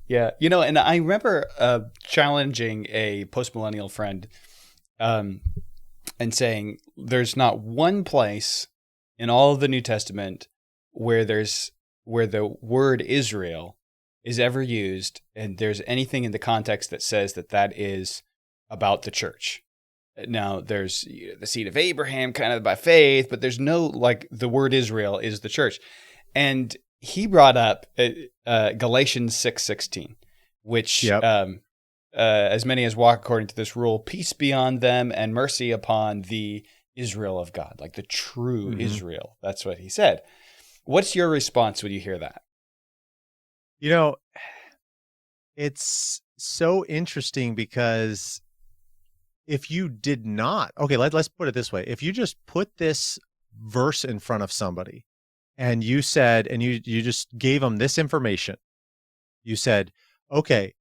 Yeah. And I remember challenging a postmillennial friend um, and saying there's not one place in all of the New Testament where the word Israel is ever used and there's anything in the context that says that is about the church. Now, there's the seed of Abraham kind of by faith, but there's no, like, the word Israel is the church. And he brought up Galatians 6:16, which Yep. as many as walk according to this rule, peace be on them and mercy upon the Israel of God, like the true hmm Israel. That's what he said. What's your response when you hear that? You know, it's so interesting because if you did not, okay, let's put it this way. If you just put this verse in front of somebody and you said, and you just gave them this information, you said, okay,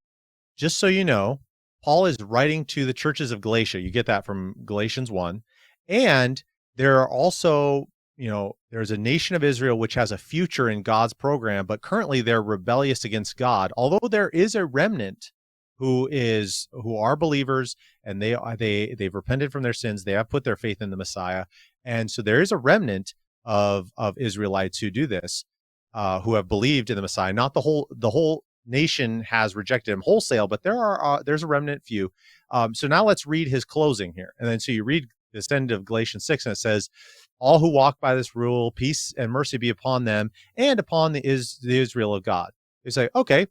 just so you know, Paul is writing to the churches of Galatia. You get that from Galatians 1. And there are also, there's a nation of Israel which has a future in God's program, but currently they're rebellious against God. Although there is a remnant who are believers and they've repented from their sins, they have put their faith in the Messiah. And so there is a remnant of Israelites who do this, who have believed in the Messiah. Not the whole nation has rejected him wholesale, but there's a remnant few. So now let's read his closing here. And then so you read this end of Galatians 6, and it says, all who walk by this rule, peace and mercy be upon them and upon the Israel of God. You say, okay,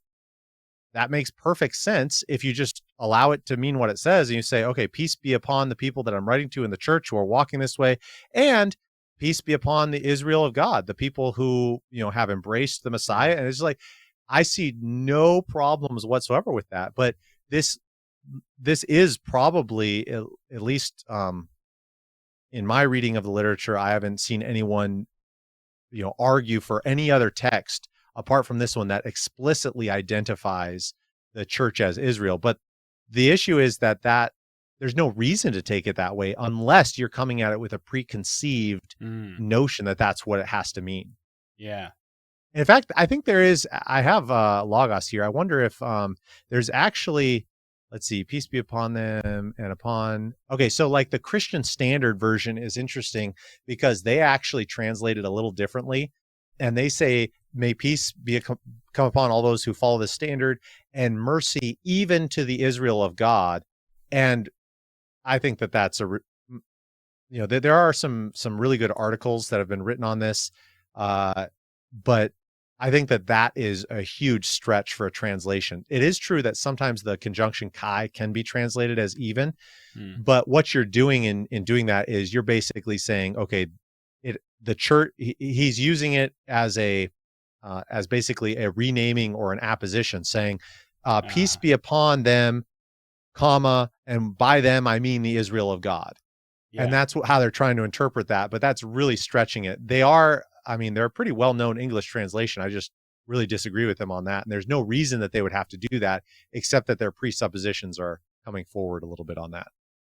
that makes perfect sense if you just allow it to mean what it says. And you say, okay, peace be upon the people that I'm writing to in the church who are walking this way, and peace be upon the Israel of God, the people who, have embraced the Messiah. And it's like, I see no problems whatsoever with that. But this is probably, at least in my reading of the literature, I haven't seen anyone, argue for any other text apart from this one that explicitly identifies the church as Israel. But the issue is that there's no reason to take it that way unless you're coming at it with a preconceived notion that that's what it has to mean. Yeah. In fact, I think I have Logos here. I wonder if there's actually, let's see, peace be upon them and upon. Okay, so like the Christian Standard Version is interesting because they actually translate it a little differently. And they say, may peace come upon all those who follow the standard and mercy even to the Israel of God. And I think that that's there are some really good articles that have been written on this. But I think that is a huge stretch for a translation. It is true that sometimes the conjunction kai can be translated as even, but what you're doing in doing that is you're basically saying, okay, the church, he's using it as as basically a renaming or an apposition, saying, peace be upon them, comma, and by them I mean the Israel of God. And Yeah. that's how they're trying to interpret that, but that's really stretching it. They're a pretty well-known English translation. I just really disagree with them on that. And there's no reason that they would have to do that, except that their presuppositions are coming forward a little bit on that.